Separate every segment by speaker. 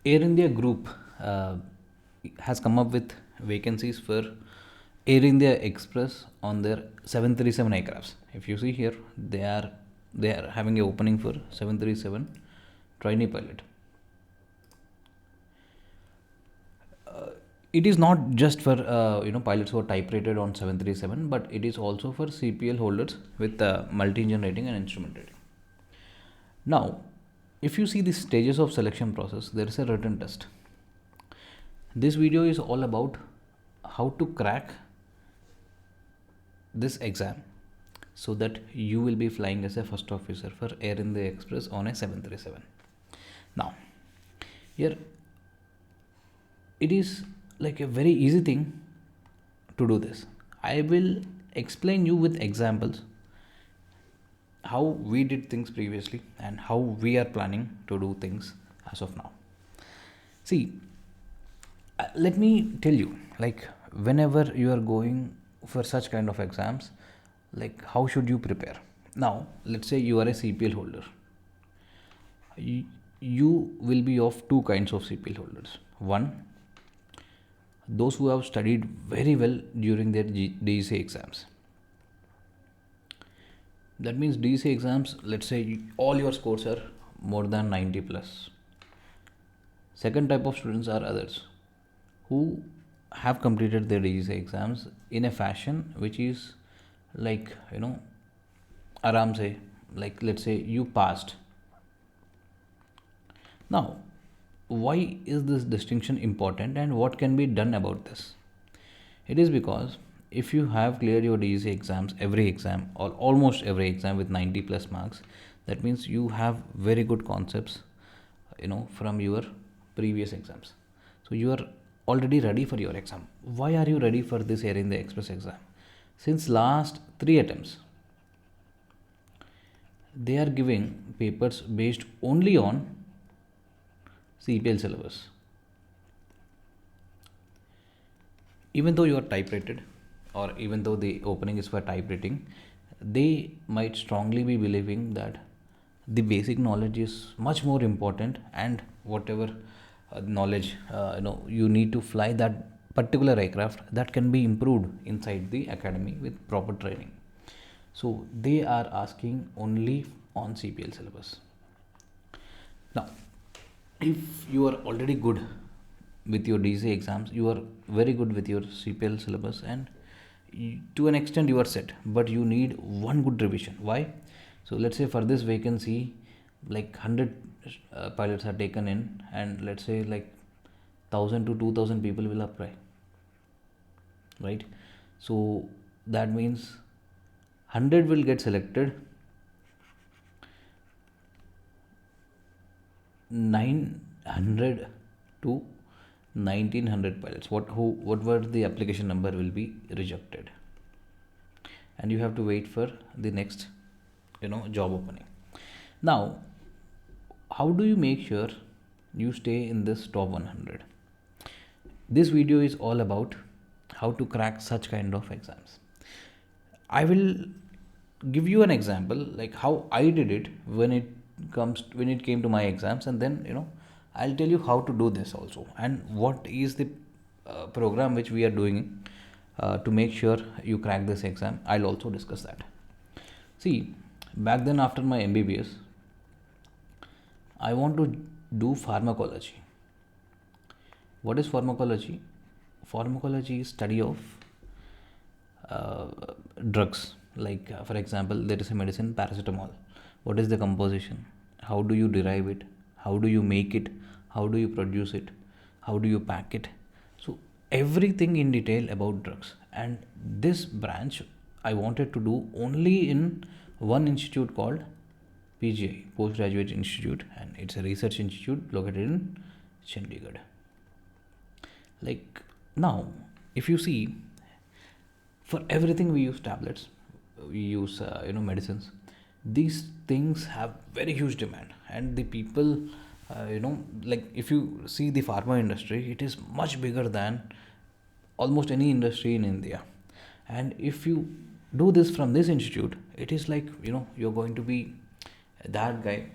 Speaker 1: Air India Group has come up with vacancies for Air India Express on their 737 aircrafts. If you see here, they are having an opening for 737 trainee pilot. It is not just for pilots who are type rated on 737, but it is also for CPL holders with multi-engine rating and instrument rating. Now, if you see the stages of selection process, there is a written test. This video is all about how to crack this exam so that you will be flying as a first officer for Air India Express on a 737. Now, here it is like a very easy thing to do this. I will explain you with examples how we did things previously and how we are planning to do things as of now. See, let me tell you, like whenever you are going for such kind of exams, like how should you prepare? Now, let's say you are a CPL holder. You will be of two kinds of CPL holders. One, those who have studied very well during their DEC exams. That means DEC exams, let's say all your scores are more than 90 plus. Second type of students are others who have completed their DEC exams in a fashion which is like, aram se, like let's say you passed. Now, why is this distinction important and what can be done about this? It is because if you have cleared your DEC exams, every exam or almost every exam with 90 plus marks, that means you have very good concepts, from your previous exams. So you are already ready for your exam. Why are you ready for this Air India Express exam? Since last 3 attempts, they are giving papers based only on CPL syllabus. Even though you are type rated, or even though the opening is for type rating, they might strongly be believing that the basic knowledge is much more important, and whatever knowledge you need to fly that particular aircraft, that can be improved inside the academy with proper training. So they are asking only on CPL syllabus. Now, if you are already good with your DC exams, you are very good with your CPL syllabus, and to an extent you are set, but you need one good revision. Why? So let's say for this vacancy, like 100 pilots are taken in, and let's say like 1000 to 2000 people will apply, right? So that means 100 will get selected, 900 to 1900 pilots whatever the application number will be rejected, and you have to wait for the next job opening. Now, how do you make sure you stay in this top 100? This video is all about how to crack such kind of exams. I will give you an example like how I did it when it came to my exams, and then I'll tell you how to do this also, and what is the program which we are doing to make sure you crack this exam. I'll also discuss that. See, back then after my MBBS, I want to do pharmacology. What is pharmacology? Pharmacology is study of drugs. Like for example, there is a medicine paracetamol. What is the composition? How do you derive it? How do you make it? How do you produce it? How do you pack it? So everything in detail about drugs. And this branch I wanted to do only in one institute called PGI, Postgraduate Institute, and it's a research institute located in Chandigarh. Like now, if you see, for everything we use tablets, we use medicines. These things have very huge demand, and the people like if you see the pharma industry, it is much bigger than almost any industry in India. And if you do this from this institute, it is like you're going to be that guy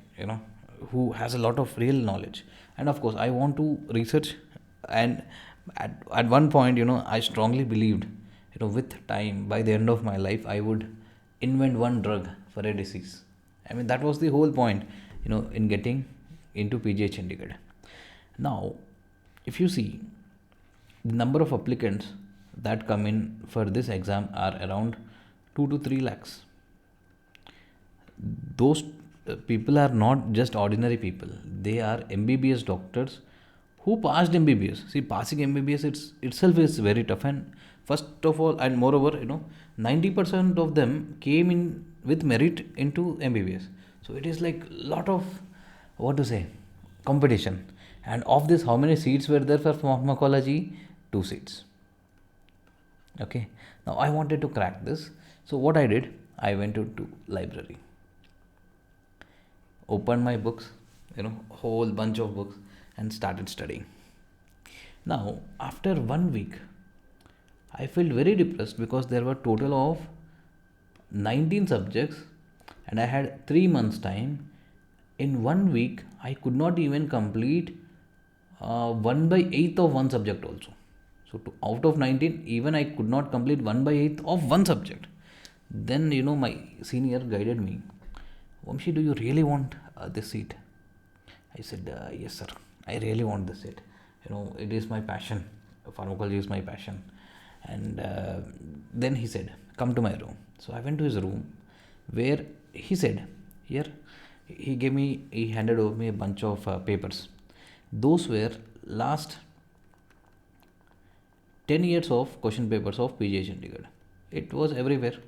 Speaker 1: who has a lot of real knowledge. And of course I want to research. And at one point, I strongly believed, with time, by the end of my life, I would invent one drug for a disease. I mean, that was the whole point, in getting into PGH Chandigarh. Now, if you see, the number of applicants that come in for this exam are around 2 to 3 lakhs. Those people are not just ordinary people, they are MBBS doctors who passed MBBS. See, passing MBBS itself is very tough, and first of all, and moreover, 90% of them came in with merit into MBBS. So it is like lot of, what to say, competition. And of this, how many seats were there for pharmacology? 2 seats. Okay, now I wanted to crack this. So what I did, I went to library, opened my books, whole bunch of books, and started studying. Now, after 1 week, I felt very depressed because there were total of 19 subjects and I had 3 months time. In 1 week, I could not even complete 1/8 of one subject also. So out of 19, even I could not complete 1/8 of one subject. Then, my senior guided me. Vamshi, do you really want this seat? I said, yes, sir. I really want this seat. It is my passion. Pharmacology is my passion. And then he said, come to my room. So I went to his room, where he said, here, he handed over me a bunch of papers. Those were last 10 years of question papers of PGH Chandigarh. It was everywhere.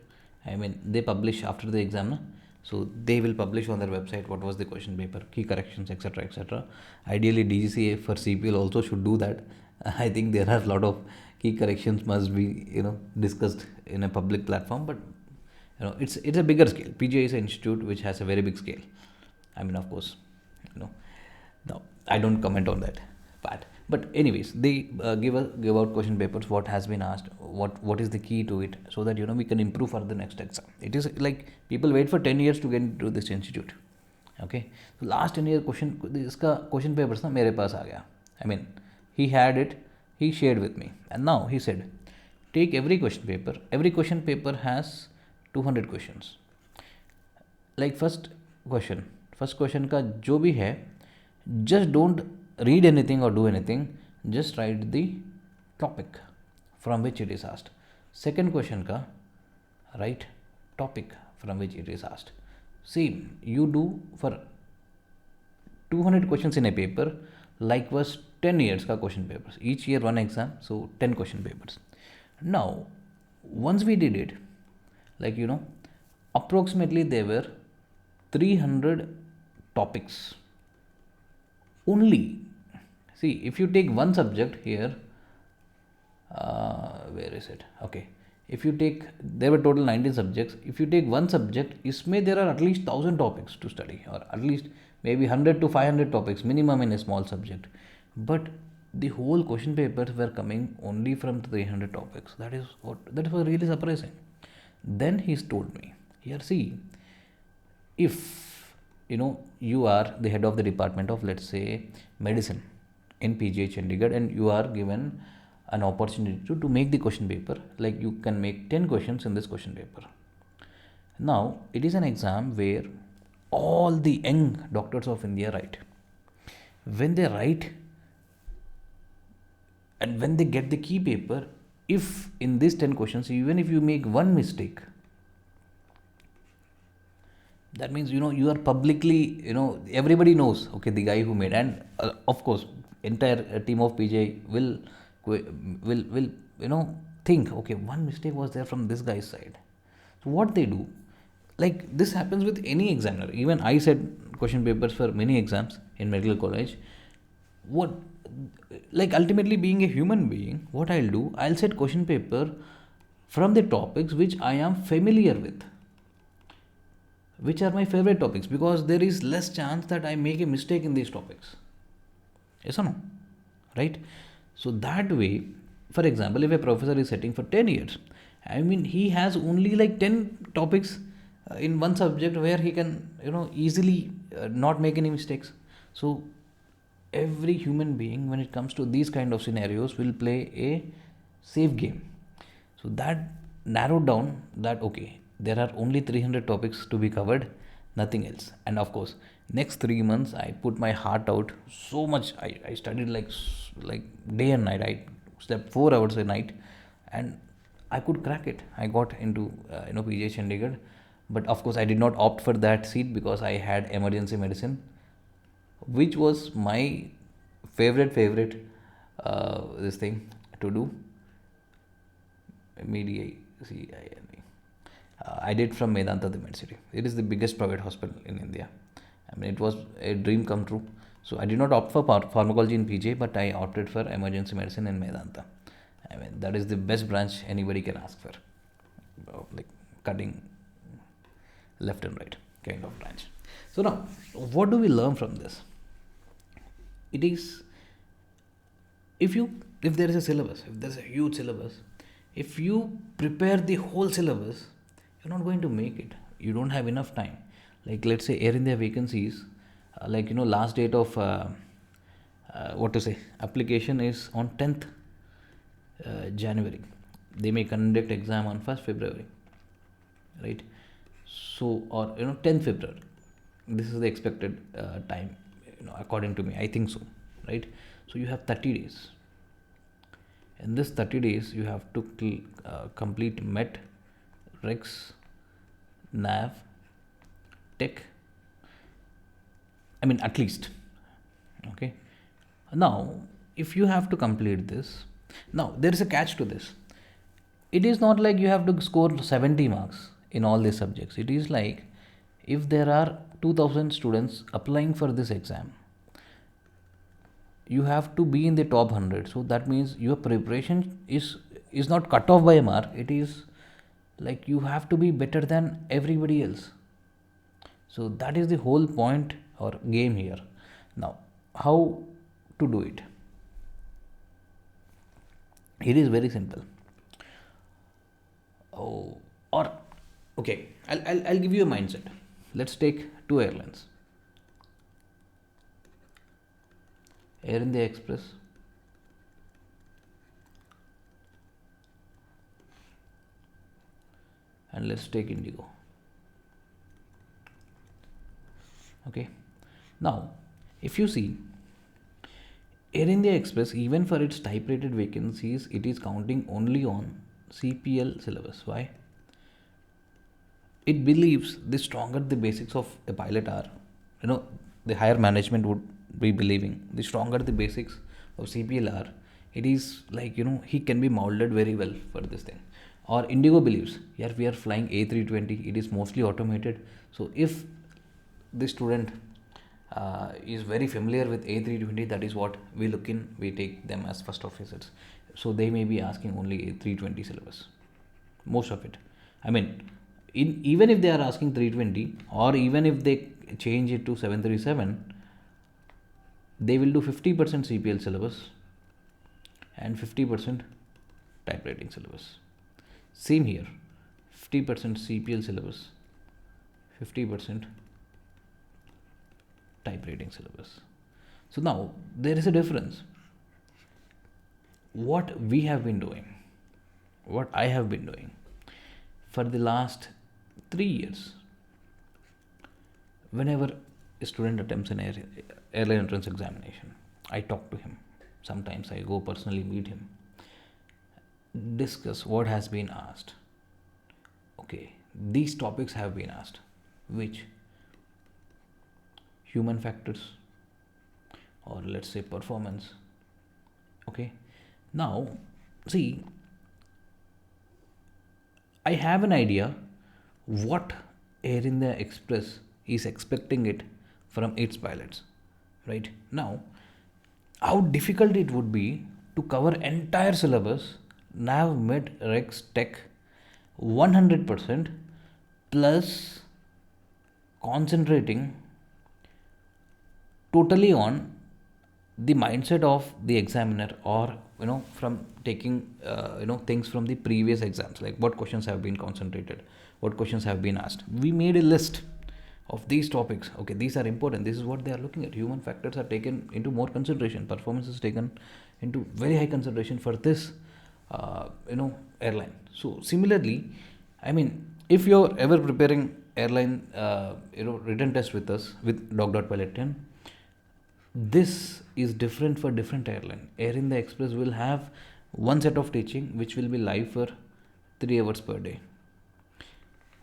Speaker 1: I mean, they publish after the exam, na? So they will publish on their website what was the question paper, key corrections, etc., etc. Ideally, DGCA for CPL also should do that. I think there are a lot of key corrections must be discussed in a public platform, but it's a bigger scale. PGI is an institute which has a very big scale. I mean, of course, no, I don't comment on that part. But anyways, they give out question papers, what has been asked, what is the key to it, so that we can improve for the next exam. It is like people wait for 10 years to get into this institute. Okay, so last 10 year question papers na mere paas aa gaya. I mean, he had it, he shared with me, and now he said, take every question paper. Every question paper has 200 questions. Like first question का जो भी है, just don't read anything or do anything, just write the topic from which it is asked. Second question ka, write topic from which it is asked. Same you do for 200 questions in a paper, like was 10 years ka question papers. Each year one exam, so 10 question papers. Now, once we did it, like approximately there were 300 topics only. See, if you take one subject here, where is it? Okay, if you take, there were total 19 subjects. If you take one subject, isme there are at least 1000 topics to study, or at least maybe 100 to 500 topics minimum in a small subject. But the whole question papers were coming only from 300 topics. That was really surprising. Then he's told me, here, see, if you are the head of the department of, let's say, medicine in PGH Chandigarh, and you are given an opportunity to make the question paper, like you can make 10 questions in this question paper. Now, it is an exam where all the young doctors of India write. When they write and when they get the key paper, if in these 10 questions, even if you make one mistake, that means you are publicly, everybody knows, okay, the guy who made. And of course, entire team of PJ will think, okay, one mistake was there from this guy's side. So what they do, like this happens with any examiner. Even I said question papers for many exams in medical college. Like ultimately, being a human being, what I'll do, I'll set question paper from the topics which I am familiar with, which are my favorite topics, because there is less chance that I make a mistake in these topics. Yes or no? Right? So that way, for example, if a professor is setting for 10 years, I mean, he has only like 10 topics in one subject where he can easily not make any mistakes. So every human being, when it comes to these kind of scenarios, will play a safe game. So that narrowed down that okay, there are only 300 topics to be covered, nothing else. And of course, next 3 months I put my heart out so much. I studied like day and night. I slept 4 hours a night, and I could crack it. I got into PJ Chandigarh, but of course I did not opt for that seat because I had emergency medicine, which was my favorite this thing to do. Media CINE. I did from Medanta City. It is the biggest private hospital in India. I mean, it was a dream come true. So I did not opt for pharmacology in PJ, but I opted for emergency medicine in Medanta. I mean, that is the best branch anybody can ask for. Like cutting left and right kind of branch. So now, what do we learn from this? It is, if there is a syllabus, if there is a huge syllabus, if you prepare the whole syllabus, you're not going to make it. You don't have enough time. Like let's say Air India vacancies, last date of application is on 10th January. They may conduct exam on 1st February, right? So, or 10th February. This is the expected time, according to me. I think so, right? So you have 30 days. In this 30 days, you have to complete MET, REX, NAV, Tech. I mean, at least. Okay. Now, if you have to complete this, now there is a catch to this. It is not like you have to score 70 marks in all these subjects. It is like if there are 2000 students applying for this exam, you have to be in the top 100. So that means your preparation is not cut off by a mark. It is like you have to be better than everybody else. So that is the whole point or game here. Now, how to do it? It is very simple. I'll give you a mindset. Let's take two airlines, Air India Express and let's take Indigo. Okay. Now, if you see Air India Express, even for its type rated vacancies, it is counting only on CPL syllabus. Why? It believes the stronger the basics of a pilot are, the higher management would be believing the stronger the basics of CPL are, it is like, he can be molded very well for this thing. Or Indigo believes, yeah, we are flying A320, it is mostly automated. So if the student is very familiar with A320, that is what we look in, we take them as first officers. So they may be asking only A320 syllabus, most of it. I mean, even if they are asking 320 or even if they change it to 737, they will do 50% CPL syllabus and 50% type rating syllabus. Same here, 50% CPL syllabus, 50% type rating syllabus. So now there is a difference. What we have been doing, what I have been doing for the last 3 years, whenever a student attempts an airline entrance examination, I talk to him. Sometimes I go personally meet him, discuss what has been asked. Okay, these topics have been asked. Which? Human factors, or let's say performance. Okay, now see, I have an idea what Air India Express is expecting it from its pilots. Right now, how difficult it would be to cover entire syllabus, nav, med, rex, tech, 100% plus concentrating totally on the mindset of the examiner, or from taking things from the previous exams, like what questions have been concentrated, what questions have been asked. We made a list of these topics. Okay, these are important. This is what they are looking at. Human factors are taken into more consideration. Performance is taken into very high consideration for this, airline. So similarly, I mean, if you're ever preparing airline, written test with us with doc.pilot 10, this is different for different airline. Air India Express will have one set of teaching which will be live for 3 hours per day,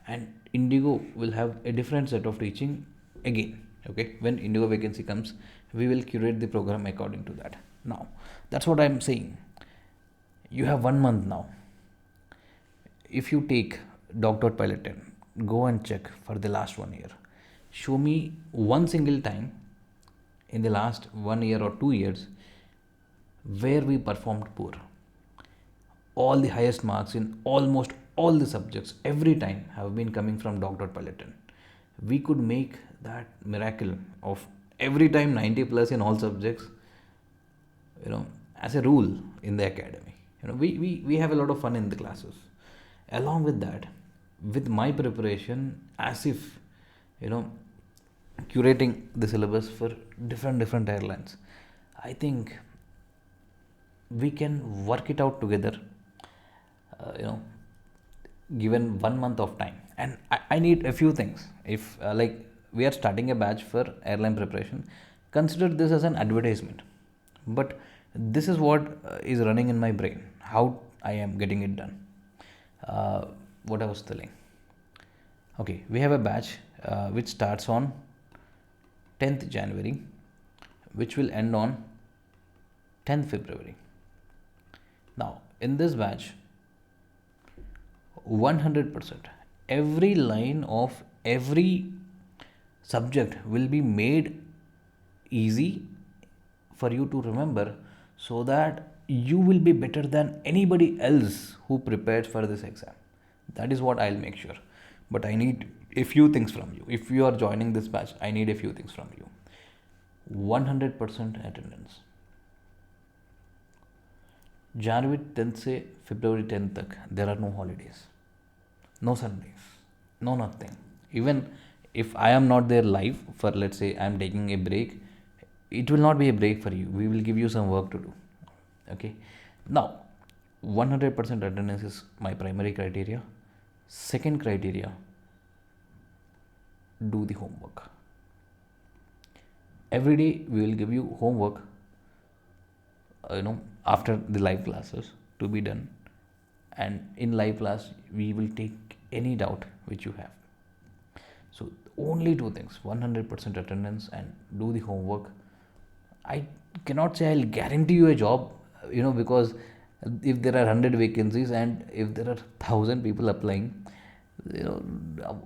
Speaker 1: and Indigo will have a different set of teaching again. Okay, when Indigo vacancy comes, we will curate the program according to that. Now, that's what I'm saying. You have 1 month now. If you take doc.pilot 10, go and check for the last 1 year. Show me one single time in the last 1 year or 2 years where we performed poor. All the highest marks in almost all the subjects every time have been coming from doc.pilot 10. We could make that miracle of every time 90 plus in all subjects, as a rule in the academy. We have a lot of fun in the classes. Along with that, with my preparation, as if, curating the syllabus for different airlines, I think we can work it out together, given 1 month of time. And I need a few things. If we are starting a batch for airline preparation, consider this as an advertisement. But this is what is running in my brain, how I am getting it done. What I was telling. Okay, we have a batch which starts on 10th January, which will end on 10th February. Now, in this batch, 100%, every line of every subject will be made easy for you to remember, so that you will be better than anybody else who prepared for this exam. That is what I'll make sure. But I need a few things from you. If you are joining this batch, I need a few things from you. 100% attendance. January 10th से February 10th तक there are no holidays, no Sundays, no nothing. Even if I am not there live, for let's say I am taking a break, it will not be a break for you. We will give you some work to do. Okay. Now, 100% attendance is my primary criteria. Second criteria, do the homework. Every day we will give you homework, after the live classes to be done. And in live class, we will take any doubt which you have. So only two things, 100% attendance and do the homework. I cannot say I'll guarantee you a job, because if there are 100 vacancies and if there are 1,000 people applying,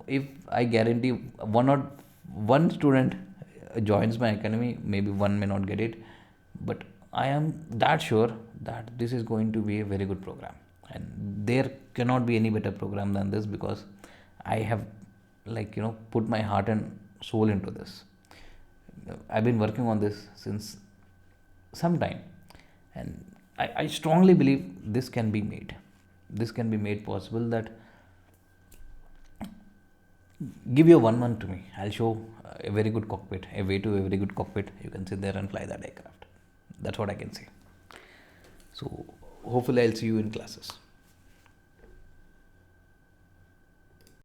Speaker 1: if I guarantee one student joins my academy, maybe one may not get it, but I am that sure that this is going to be a very good program, and there cannot be any better program than this, because I have put my heart and soul into this. I've been working on this since some time, and I strongly believe this can be made. This can be made possible. That give your 1 month to me. I'll show a very good cockpit, a way to a very good cockpit. You can sit there and fly that aircraft. That's what I can say. So hopefully I'll see you in classes.